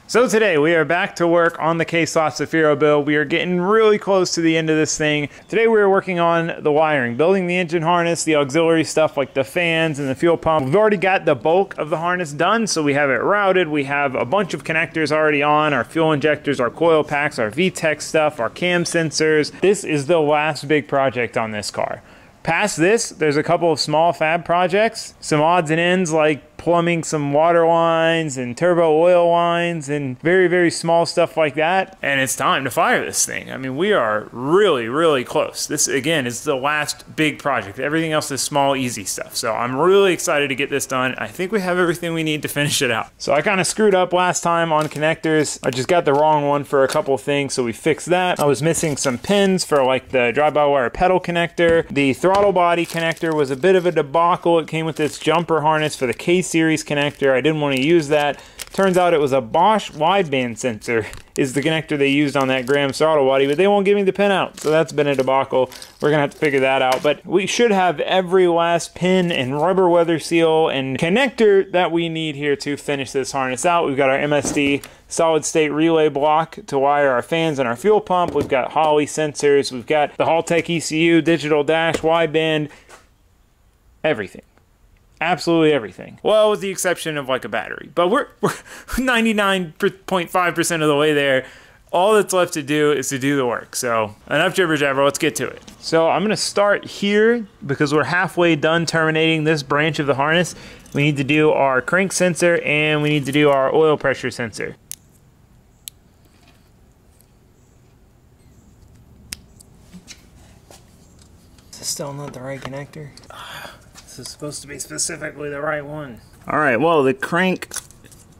So today we are back to work on the K24 Cefiro build. We are getting really close to the end of this thing. Today we are working on the wiring, building the engine harness, the auxiliary stuff like the fans and the fuel pump. We've already got the bulk of the harness done, so we have it routed. We have a bunch of connectors already on, our fuel injectors, our coil packs, our VTEC stuff, our cam sensors. This is the last big project on this car. Past this, there's a couple of small fab projects, some odds and ends like plumbing some water lines and turbo oil lines and very, very small stuff like that. And it's time to fire this thing. I mean, we are really, really close. This, again, is the last big project. Everything else is small, easy stuff. So I'm really excited to get this done. I think we have everything we need to finish it out. So I kind of screwed up last time on connectors. I just got the wrong one for a couple of things, so we fixed that. I was missing some pins for like the drive-by-wire pedal connector. The throttle body connector was a bit of a debacle. It came with this jumper harness for the K-series connector. I didn't want to use that. Turns out it was a Bosch wideband sensor is the connector they used on that Graham throttle body, but they won't give me the pin out. So that's been a debacle. We're gonna have to figure that out, but we should have every last pin and rubber weather seal and connector that we need here to finish this harness out. We've got our MSD solid state relay block to wire our fans and our fuel pump. We've got Holley sensors. We've got the Haltech ECU, digital dash, wideband, everything. Absolutely everything. Well, with the exception of like a battery. But we're 99.5% of the way there. All that's left to do is to do the work. So enough jibber jabber, let's get to it. So I'm gonna start here because we're halfway done terminating this branch of the harness. We need to do our crank sensor and we need to do our oil pressure sensor. Is this still not the right connector? This is supposed to be specifically the right one. All right, well, the crank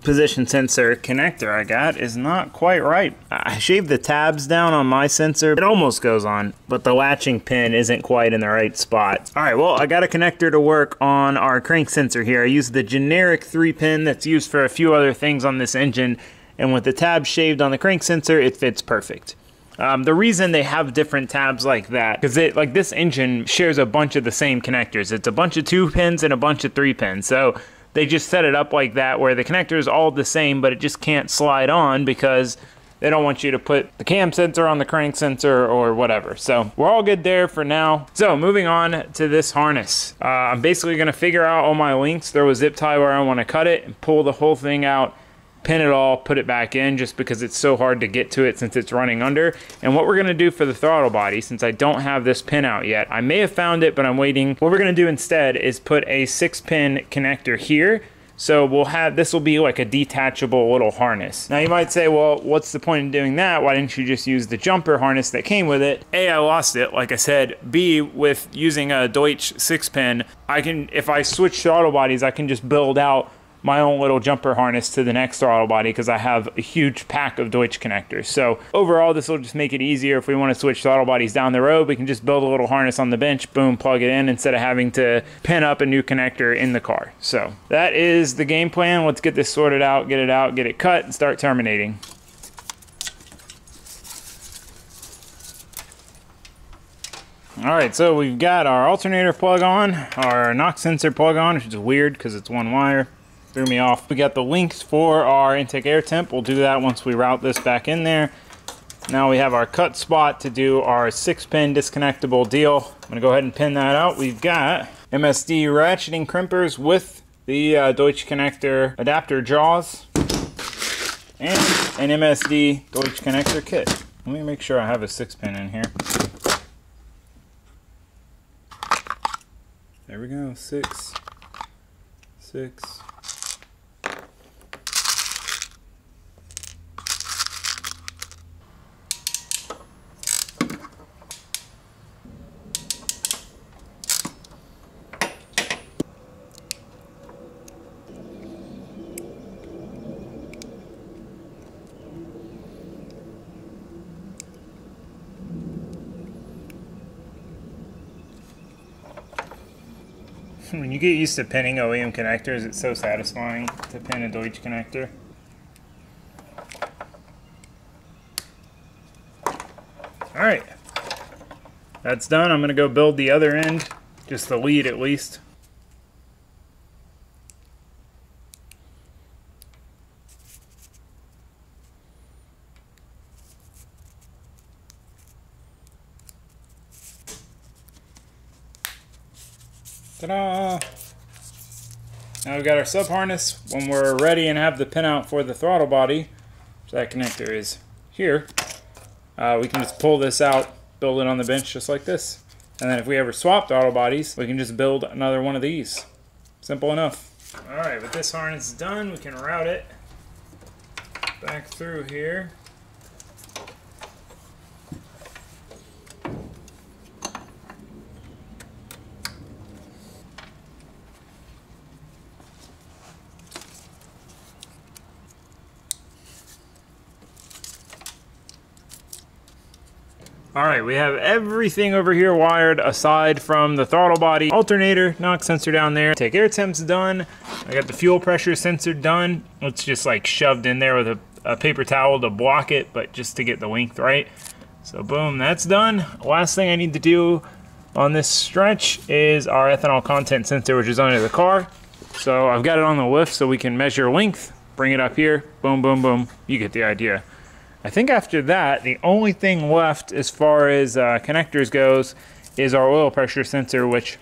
position sensor connector I got is not quite right. I shaved the tabs down on my sensor. It almost goes on, but the latching pin isn't quite in the right spot. All right, well, I got a connector to work on our crank sensor here. I used the generic 3-pin that's used for a few other things on this engine, and with the tab shaved on the crank sensor, it fits perfect. The reason they have different tabs like that, because like this engine shares a bunch of the same connectors. It's a bunch of 2 pins and a bunch of 3 pins. So they just set it up like that where the connector is all the same, but it just can't slide on because they don't want you to put the cam sensor on the crank sensor or whatever. So we're all good there for now. So moving on to this harness. I'm basically gonna figure out all my links, throw a zip tie where I wanna cut it and pull the whole thing out, pin it all, put it back in just because it's so hard to get to it since it's running under. And what we're gonna do for the throttle body, since I don't have this pin out yet, I may have found it, but I'm waiting. What we're gonna do instead is put a 6-pin connector here. So we'll have, this will be like a detachable little harness. Now you might say, well, what's the point in doing that? Why didn't you just use the jumper harness that came with it? A, I lost it, like I said. B, with using a Deutsch 6-pin, I can, if I switch throttle bodies, I can just build out my own little jumper harness to the next throttle body because I have a huge pack of Deutsch connectors. So overall, this will just make it easier if we want to switch throttle bodies down the road. We can just build a little harness on the bench, boom, plug it in instead of having to pin up a new connector in the car. So that is the game plan. Let's get this sorted out, get it cut, and start terminating. All right, so we've got our alternator plug on, our knock sensor plug on, which is weird because it's one wire. Threw me off. We got the links for our intake air temp. We'll do that once we route this back in there. Now we have our cut spot to do our 6-pin disconnectable deal. I'm gonna go ahead and pin that out. We've got MSD ratcheting crimpers with the Deutsch connector adapter jaws and an MSD Deutsch connector kit. Let me make sure I have a 6-pin in here. There we go, 6, 6. When you get used to pinning OEM connectors, it's so satisfying to pin a Deutsch connector. Alright, that's done. I'm going to go build the other end, just the lead at least. Ta-da! Now we've got our sub harness. When we're ready and have the pinout for the throttle body, which that connector is here, we can just pull this out, build it on the bench just like this. And then if we ever swap throttle bodies, we can just build another one of these. Simple enough. Alright, with this harness done, we can route it back through here. Alright, we have everything over here wired aside from the throttle body, alternator, knock sensor down there. Take air temps done. I got the fuel pressure sensor done. It's just like shoved in there with a paper towel to block it, but just to get the length right. So boom, that's done. Last thing I need to do on this stretch is our ethanol content sensor, which is under the car. So I've got it on the lift so we can measure length, bring it up here, boom, boom, boom. You get the idea. I think after that, the only thing left as far as connectors goes is our oil pressure sensor, which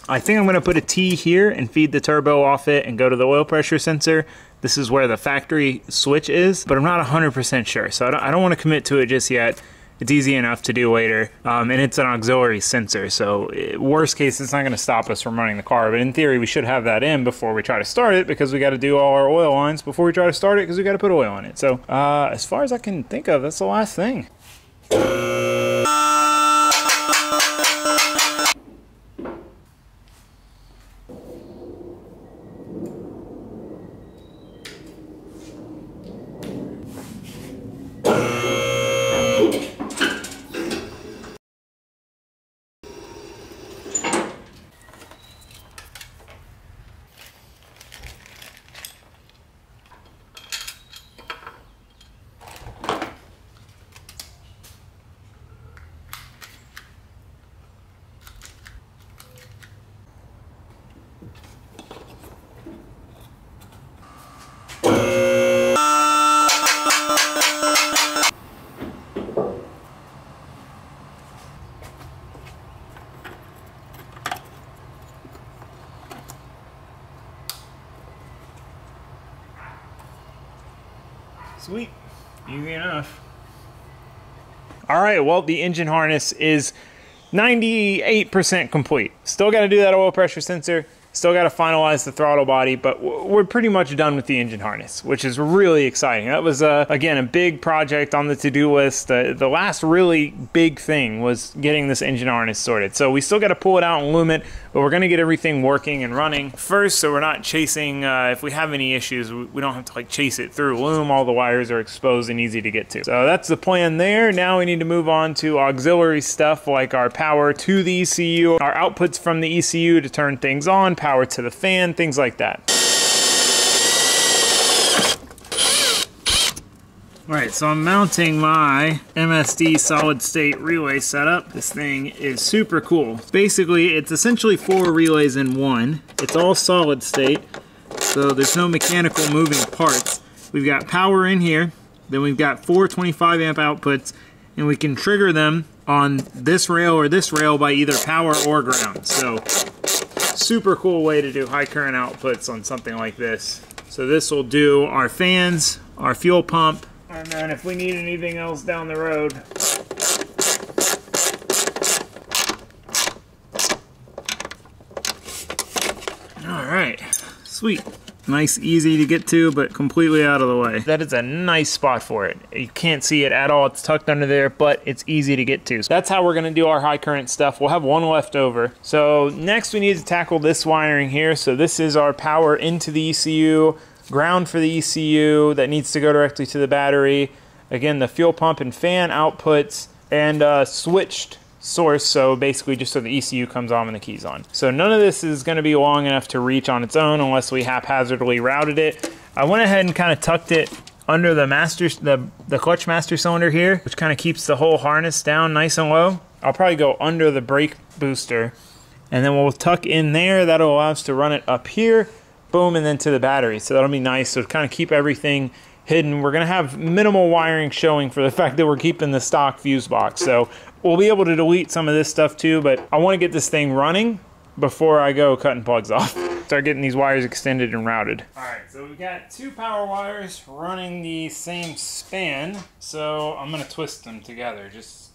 I think I'm going to put a T here and feed the turbo off it and go to the oil pressure sensor. This is where the factory switch is, but I'm not 100% sure, so I don't want to commit to it just yet. It's easy enough to do later, and it's an auxiliary sensor, so worst case, it's not going to stop us from running the car, but in theory, we should have that in before we try to start it, because we got to do all our oil lines before we try to start it, because we got to put oil in it. So, as far as I can think of, that's the last thing. Sweet, easy enough. All right, well, the engine harness is 98% complete. Still got to do that oil pressure sensor. Still got to finalize the throttle body, but we're pretty much done with the engine harness, which is really exciting. That was, again, a big project on the to-do list. The last really big thing was getting this engine harness sorted. So we still got to pull it out and loom it, but we're going to get everything working and running first, so we're not chasing, if we have any issues, we don't have to like chase it through loom. All the wires are exposed and easy to get to. So that's the plan there. Now we need to move on to auxiliary stuff like our power to the ECU, our outputs from the ECU to turn things on, power to the fan, things like that. Alright, so I'm mounting my MSD solid state relay setup. This thing is super cool. Basically, it's essentially 4 relays in one. It's all solid state, so there's no mechanical moving parts. We've got power in here, then we've got 4 25 amp outputs, and we can trigger them on this rail or this rail by either power or ground. So, super cool way to do high current outputs on something like this. So this will do our fans, our fuel pump, and then if we need anything else down the road, alright, sweet. Nice, easy to get to, but completely out of the way. That is a nice spot for it. You can't see it at all. It's tucked under there, but it's easy to get to. So that's how we're going to do our high current stuff. We'll have one left over. So next we need to tackle this wiring here. So this is our power into the ECU, ground for the ECU that needs to go directly to the battery. Again, the fuel pump and fan outputs, and switched source, so basically just so the ECU comes on when the key's on. So none of this is going to be long enough to reach on its own unless we haphazardly routed it. I went ahead and kind of tucked it under the clutch master cylinder here, which kind of keeps the whole harness down nice and low. I'll probably go under the brake booster, and then we'll tuck in there. That'll allow us to run it up here, boom, and then to the battery. So that'll be nice. So kind of keep everything hidden. We're going to have minimal wiring showing for the fact that we're keeping the stock fuse box. So we'll be able to delete some of this stuff too, but I want to get this thing running before I go cutting plugs off. Start getting these wires extended and routed. All right, so we've got 2 power wires running the same span, so I'm gonna twist them together, just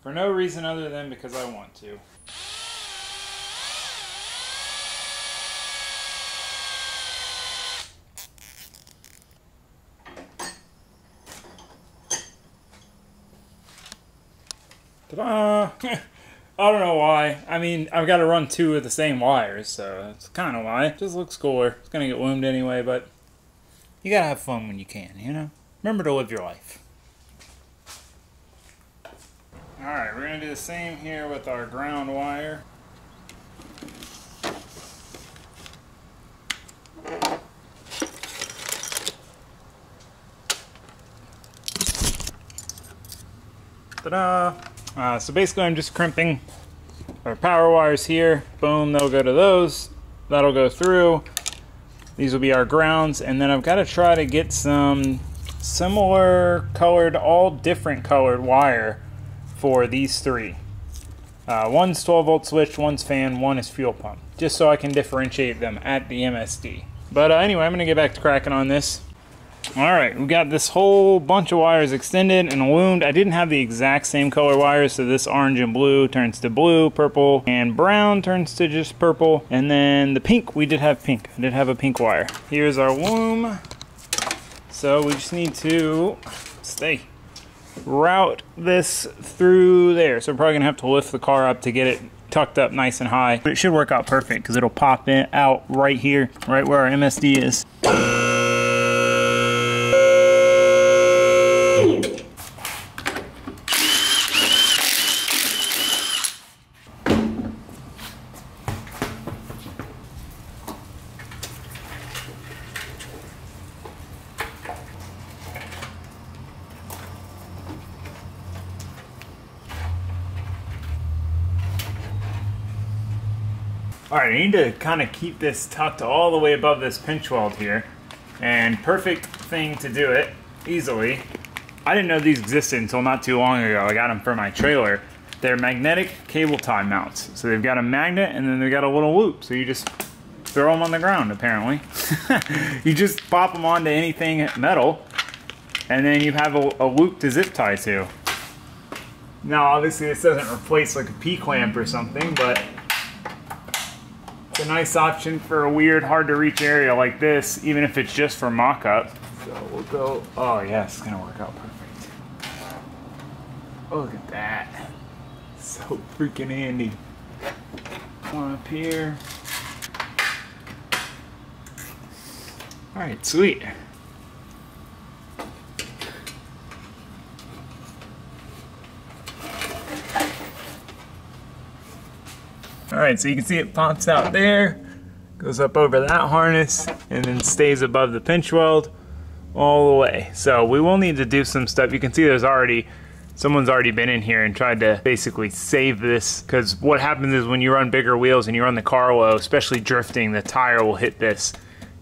for no reason other than because I want to. Ta-da! I don't know why. I mean, I've got to run 2 of the same wires, so that's kind of why. It just looks cooler. It's going to get loomed anyway, but you got to have fun when you can, you know? Remember to live your life. Alright, we're going to do the same here with our ground wire. Ta-da! So basically I'm just crimping our power wires here. Boom, they'll go to those. That'll go through. These will be our grounds. And then I've got to try to get some similar colored, all different colored wire for these 3. One's 12 volt switch, one's fan, one is fuel pump. Just so I can differentiate them at the MSD. But anyway, I'm going to get back to cracking on this. Alright, we got this whole bunch of wires extended and loomed. I didn't have the exact same color wires, so this orange and blue turns to blue, purple, and brown turns to just purple. And then the pink, we did have pink. I did have a pink wire. Here's our loom. So we just need to route this through there. So we're probably gonna have to lift the car up to get it tucked up nice and high. But it should work out perfect because it'll pop in out right here, right where our MSD is. Alright, I need to kind of keep this tucked all the way above this pinch weld here. And perfect thing to do it easily. I didn't know these existed until not too long ago. I got them for my trailer. They're magnetic cable tie mounts. So they've got a magnet and then they've got a little loop. So you just throw them on the ground apparently. You just pop them onto anything metal and then you have a loop to zip tie to. Now obviously this doesn't replace like a P-clamp or something, but it's a nice option for a weird, hard to reach area like this, even if it's just for mock-up. So we'll go, oh yeah, it's gonna work out perfect. Look at that. So freaking handy. One up here. All right, sweet. Alright, so you can see it pops out there, goes up over that harness, and then stays above the pinch weld all the way. So we will need to do some stuff. You can see someone's already been in here and tried to basically save this, because what happens is when you run bigger wheels and you run the car low, especially drifting, the tire will hit this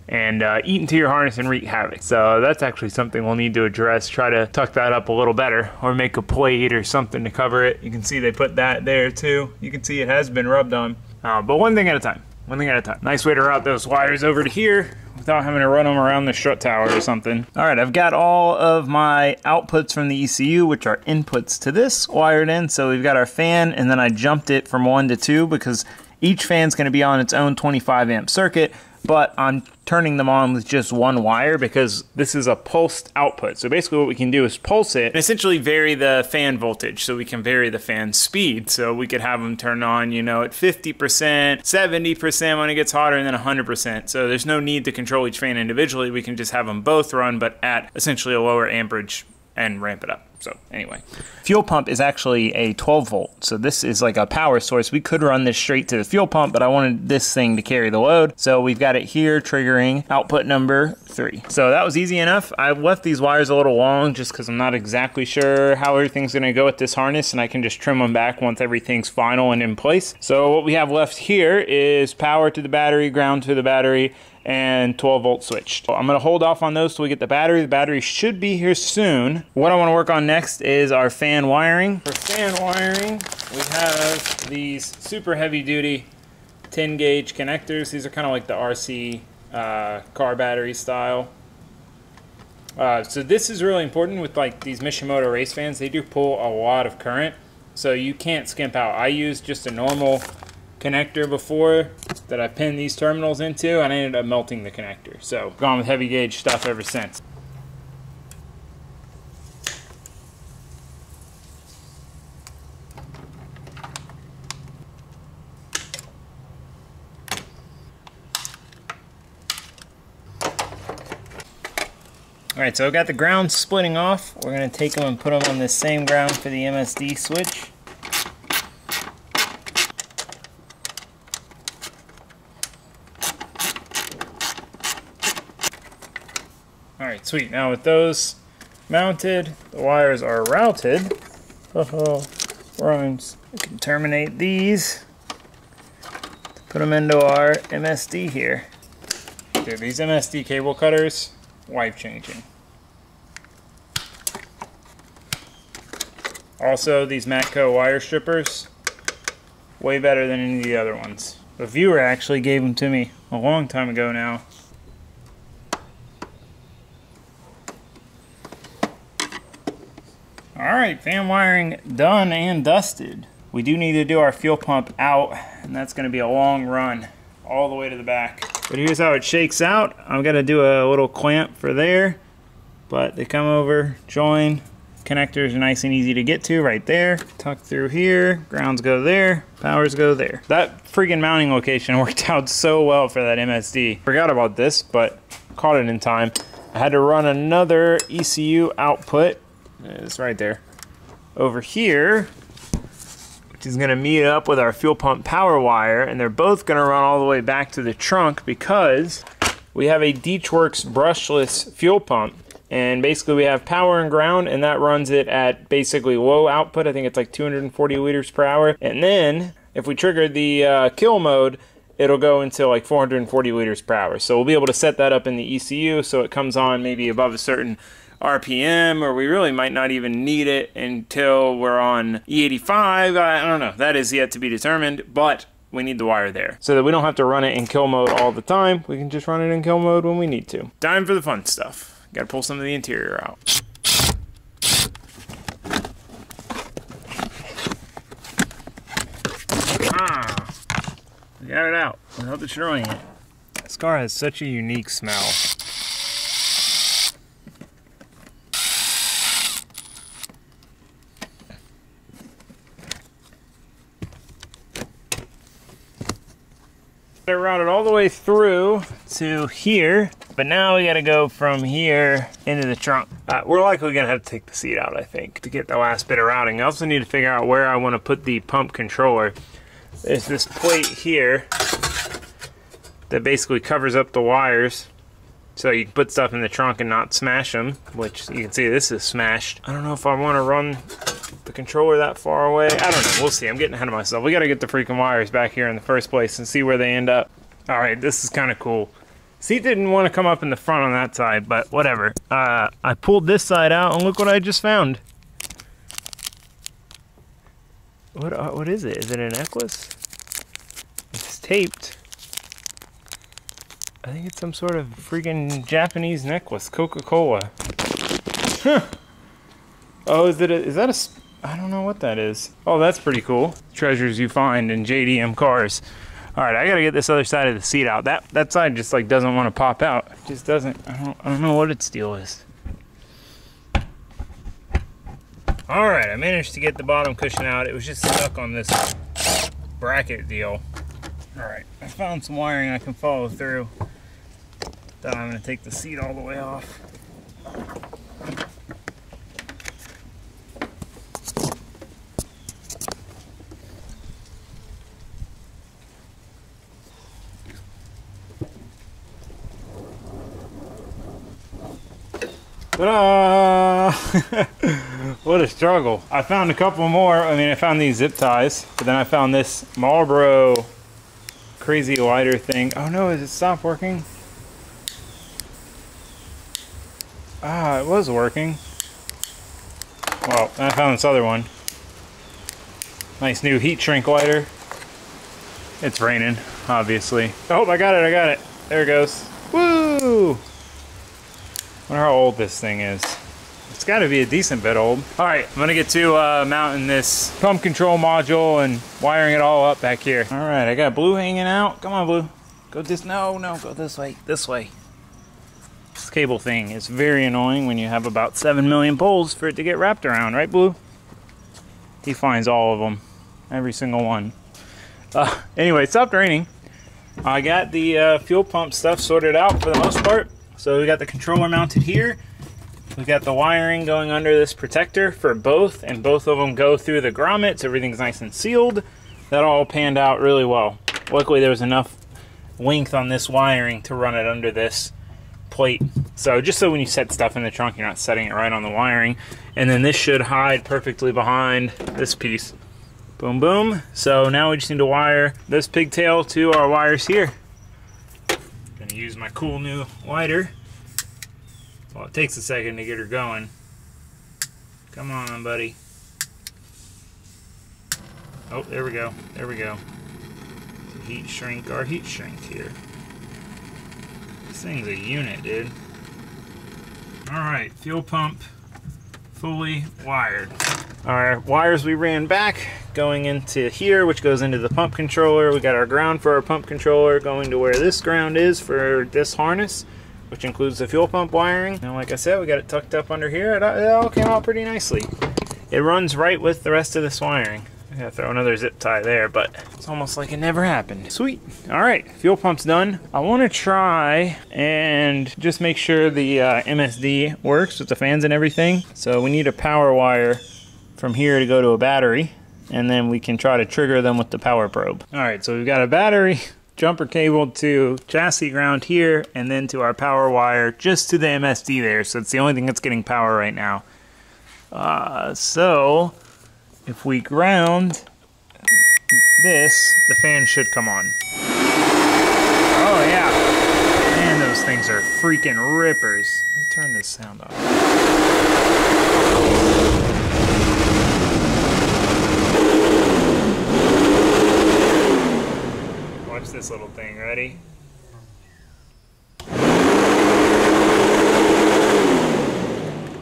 and eat into your harness and wreak havoc. So that's actually something we'll need to address, try to tuck that up a little better or make a plate or something to cover it. You can see they put that there too. You can see it has been rubbed on, but one thing at a time. One thing at a time. Nice way to route those wires over to here without having to run them around the strut tower or something. All right, I've got all of my outputs from the ECU, which are inputs to this, wired in. So we've got our fan, and then I jumped it from 1 to 2 because each fan's gonna be on its own 25 amp circuit, but I'm turning them on with just one wire because this is a pulsed output. So basically what we can do is pulse it and essentially vary the fan voltage, so we can vary the fan speed. So we could have them turn on, you know, at 50%, 70% when it gets hotter, and then 100%. So there's no need to control each fan individually. We can just have them both run, but at essentially a lower amperage and ramp it up. So anyway, fuel pump is actually a 12 volt. So this is like a power source. We could run this straight to the fuel pump, but I wanted this thing to carry the load. So we've got it here triggering output number 3. So that was easy enough. I left these wires a little long just because I'm not exactly sure how everything's gonna go with this harness, and I can just trim them back once everything's final and in place. So what we have left here is power to the battery, ground to the battery, and 12 volt switch. So I'm gonna hold off on those till we get the battery. The battery should be here soon. What I wanna work on next is our fan wiring. For fan wiring, we have these super heavy duty 10 gauge connectors. These are kind of like the RC car battery style. So this is really important with like these Mishimoto race fans. They do pull a lot of current, so you can't skimp out. I used just a normal connector before that I pinned these terminals into, and I ended up melting the connector. So gone with heavy gauge stuff ever since. Alright, so I've got the grounds splitting off. We're going to take them and put them on this same ground for the MSD switch. Alright, sweet. Now with those mounted, the wires are routed. Rhymes. We can terminate these. Put them into our MSD here. Dude, these MSD cable cutters, life-changing. Also, these Matco wire strippers, way better than any of the other ones. A viewer actually gave them to me a long time ago now. Alright, fan wiring done and dusted. We do need to do our fuel pump out, and that's going to be a long run all the way to the back. But here's how it shakes out. I'm going to do a little clamp for there, but they come over, join. Connectors are nice and easy to get to right there. Tuck through here, grounds go there, powers go there. That freaking mounting location worked out so well for that MSD. Forgot about this, but caught it in time. I had to run another ECU output. It's right there. Over here, which is gonna meet up with our fuel pump power wire, and they're both gonna run all the way back to the trunk because we have a Deechworks brushless fuel pump. And basically we have power and ground, and that runs it at basically low output. I think it's like 240 liters per hour. And then if we trigger the kill mode, it'll go into like 440 liters per hour. So we'll be able to set that up in the ECU so it comes on maybe above a certain RPM, or we really might not even need it until we're on E85. I don't know. That is yet to be determined, but we need the wire there so that we don't have to run it in kill mode all the time. We can just run it in kill mode when we need to. Time for the fun stuff. Gotta pull some of the interior out. We got it out without destroying it. This car has such a unique smell. They're routed all the way through to here, but now we gotta go from here into the trunk. We're likely gonna have to take the seat out, I think, to get the last bit of routing. I also need to figure out where I wanna put the pump controller. There's this plate here that basically covers up the wires so you can put stuff in the trunk and not smash them, which you can see this is smashed. I don't know if I wanna run the controller that far away. I don't know, we'll see. I'm getting ahead of myself. We gotta get the freaking wires back here in the first place and see where they end up. All right, this is kind of cool. Seat didn't want to come up in the front on that side, but whatever. I pulled this side out and look what I just found. What is it? Is it a necklace? It's taped. I think it's some sort of freaking Japanese necklace. Coca-Cola. Huh. Oh, is that a... I don't know what that is. Oh, that's pretty cool. Treasures you find in JDM cars. All right, I gotta get this other side of the seat out. That side just like doesn't want to pop out. It just doesn't. I don't know what its deal is. All right, I managed to get the bottom cushion out. It was just stuck on this bracket deal. All right, I found some wiring I can follow through. Then I'm gonna take the seat all the way off. Ta-da! What a struggle. I found a couple more. I mean, I found these zip ties, but then I found this Marlboro crazy lighter thing. Oh no, has it stopped working? Ah, it was working. Well, I found this other one. Nice new heat shrink lighter. It's raining. obviously. Oh, I got it. There it goes. Woo! Wonder how old this thing is. It's got to be a decent bit old. All right, I'm gonna get to mounting this pump control module and wiring it all up back here. All right, I got Blue hanging out. Come on, Blue. Go this, no, go this way, This cable thing is very annoying when you have about 7 million poles for it to get wrapped around, right, Blue? He finds all of them, every single one. Anyway, it stopped raining. I got the fuel pump stuff sorted out for the most part. So we got the controller mounted here. We got the wiring going under this protector for both, and both of them go through the grommets. Everything's nice and sealed. That all panned out really well. Luckily, there was enough length on this wiring to run it under this plate. So just so when you set stuff in the trunk, you're not setting it right on the wiring. And then this should hide perfectly behind this piece. Boom, boom. So now we just need to wire this pigtail to our wires here. Gonna use my cool new lighter. Well, it takes a second to get her going. Come on, buddy. Oh, there we go. There we go. Heat shrink our heat shrink here. This thing's a unit, dude. Alright, fuel pump fully wired. Our wires we ran back going into here, which goes into the pump controller. We got our ground for our pump controller going to where this ground is for this harness, which includes the fuel pump wiring. And like I said, we got it tucked up under here. It all came out pretty nicely. It runs right with the rest of this wiring. I gotta throw another zip tie there, but it's almost like it never happened. Sweet. All right, fuel pump's done. I want to try and just make sure the MSD works with the fans and everything. So we need a power wire from here to go to a battery, and then we can try to trigger them with the power probe. All right, so we've got a battery jumper cable to chassis ground here, and then to our power wire just to the MSD there. So it's the only thing that's getting power right now. So if we ground this, the fan should come on. Oh yeah. Man, those things are freaking rippers. Let me turn this sound off. Watch this little thing, ready?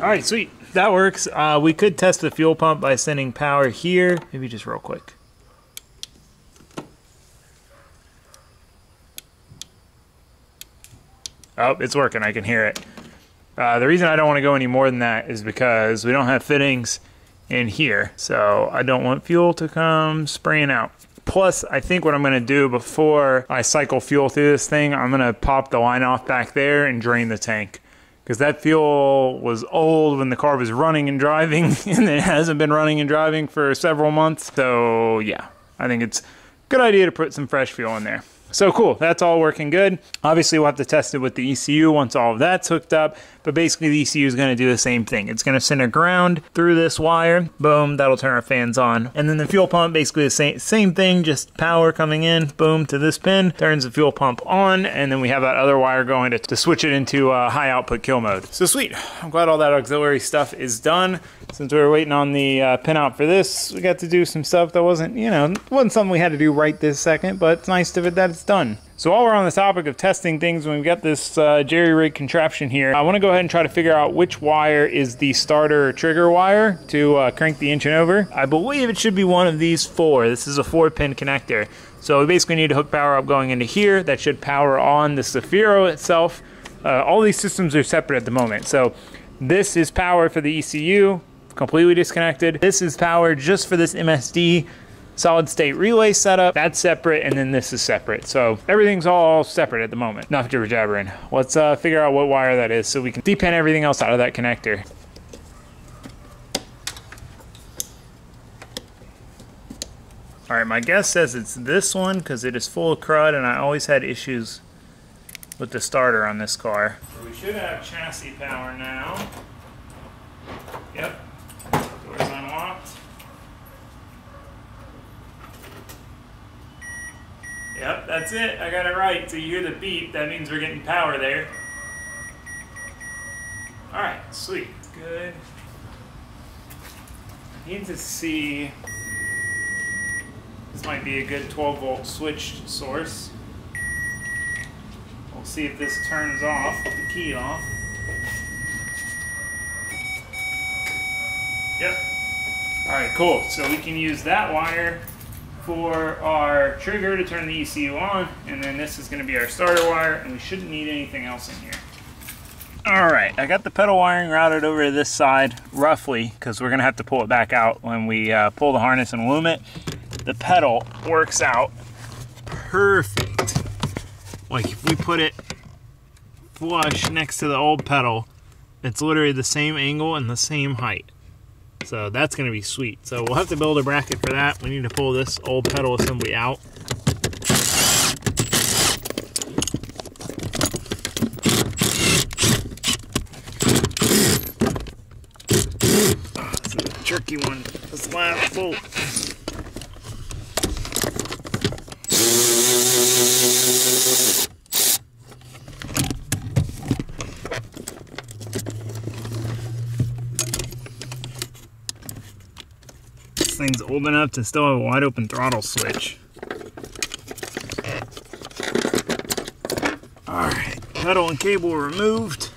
Alright, sweet. That works. We could test the fuel pump by sending power here. Maybe just real quick. Oh, it's working. I can hear it. The reason I don't want to go any more than that is because we don't have fittings in here. So I don't want fuel to come spraying out. Plus, I think what I'm going to do before I cycle fuel through this thing, I'm going to pop the line off back there and drain the tank. Because that fuel was old when the car was running and driving, and it hasn't been running and driving for several months. So yeah, I think it's a good idea to put some fresh fuel in there. So cool, that's all working good. Obviously we'll have to test it with the ECU once all of that's hooked up, but basically the ECU is gonna do the same thing. It's gonna send a ground through this wire, boom, that'll turn our fans on. And then the fuel pump, basically the same thing, just power coming in, boom, to this pin, turns the fuel pump on, and then we have that other wire going to switch it into high output kill mode. So sweet, I'm glad all that auxiliary stuff is done. Since we were waiting on the pinout for this, we got to do some stuff that wasn't, wasn't something we had to do right this second, but it's nice of it that it's done. So while we're on the topic of testing things, when we've got this jerry-rig contraption here, I want to go ahead and try to figure out which wire is the starter trigger wire to crank the engine over. I believe it should be one of these four. This is a 4-pin connector. So we basically need to hook power up going into here. That should power on the Cefiro itself. All these systems are separate at the moment. So this is power for the ECU, completely disconnected. This is power just for this MSD solid state relay setup. That's separate, and then this is separate. So everything's all separate at the moment. Enough jibber jabbering. Let's figure out what wire that is so we can depin everything else out of that connector. All right, my guess says it's this one because it is full of crud, and I always had issues with the starter on this car. So we should have chassis power now. Yep. Doors unlocked. Yep, that's it. I got it right. So you hear the beep, that means we're getting power there. Alright, sweet. Good. I need to see This might be a good 12-volt switch source. We'll see if this turns off, the key off. Yep. Alright, cool. So we can use that wire for our trigger to turn the ECU on, and then this is going to be our starter wire, and we shouldn't need anything else in here. Alright, I got the pedal wiring routed over to this side, roughly, because we're going to have to pull it back out when we pull the harness and loom it. The pedal works out perfect. Like, if we put it flush next to the old pedal, it's literally the same angle and the same height. So that's going to be sweet. So we'll have to build a bracket for that. We need to pull this old pedal assembly out. Oh, this is a tricky one. This last bolt. This thing's old enough to still have a wide open throttle switch. Alright, pedal and cable removed.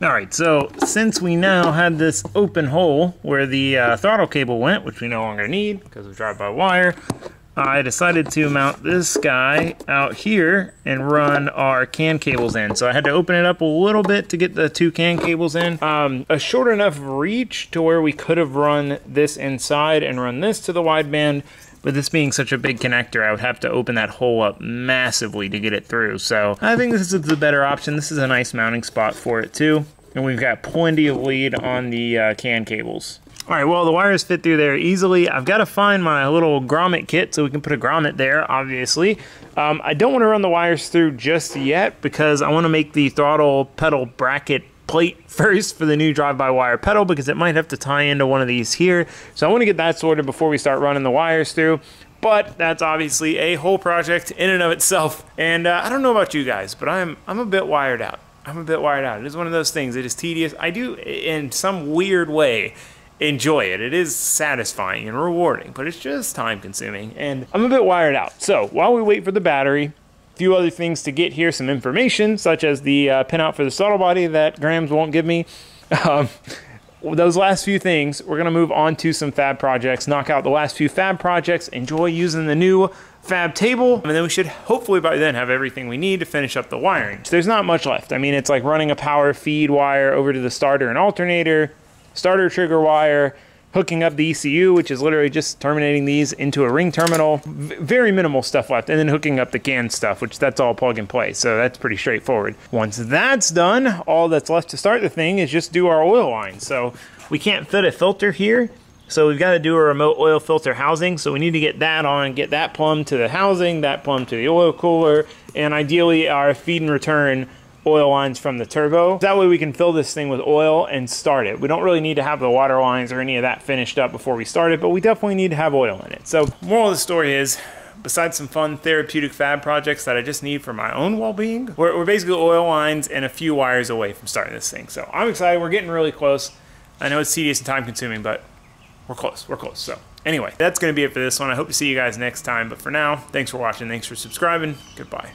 Alright, so since we now had this open hole where the throttle cable went, which we no longer need because of drive-by-wire, I decided to mount this guy out here and run our CAN cables in. So I had to open it up a little bit to get the two CAN cables in. A short enough reach to where we could have run this inside and run this to the wideband, but this being such a big connector, I would have to open that hole up massively to get it through. So I think this is the better option. This is a nice mounting spot for it too. And we've got plenty of lead on the CAN cables. All right, well, the wires fit through there easily. I've got to find my little grommet kit so we can put a grommet there, obviously. I don't want to run the wires through just yet because I want to make the throttle pedal bracket plate first for the new drive-by-wire pedal because it might have to tie into one of these here. So I want to get that sorted before we start running the wires through. But that's obviously a whole project in and of itself. And I don't know about you guys, but I'm a bit wired out. I'm a bit wired out. It is one of those things. It is tedious. I do, in some weird way, enjoy it. It is satisfying and rewarding, but it's just time consuming and I'm a bit wired out. So while we wait for the battery, a few other things to get here, some information such as the pinout for the throttle body that Grams won't give me. Those last few things, we're gonna move on to some fab projects, knock out the last few fab projects, enjoy using the new fab table, and then we should hopefully by then have everything we need to finish up the wiring. So there's not much left. I mean, it's like running a power feed wire over to the starter and alternator, starter trigger wire, hooking up the ECU, which is literally just terminating these into a ring terminal. Very minimal stuff left, and then hooking up the CAN stuff, which that's all plug and play, so that's pretty straightforward. Once that's done, all that's left to start the thing is just do our oil line. So we can't fit a filter here, so we've got to do a remote oil filter housing, so we need to get that on, get that plumbed to the housing, that plumbed to the oil cooler, and ideally our feed and return oil lines from the turbo. That way we can fill this thing with oil and start it. We don't really need to have the water lines or any of that finished up before we start it, but we definitely need to have oil in it. So moral of the story is, besides some fun therapeutic fab projects that I just need for my own well-being, we're basically oil lines and a few wires away from starting this thing. So I'm excited. We're getting really close. I know it's tedious and time consuming, but we're close. We're close. So anyway, that's going to be it for this one. I hope to see you guys next time. But for now, thanks for watching. Thanks for subscribing. Goodbye.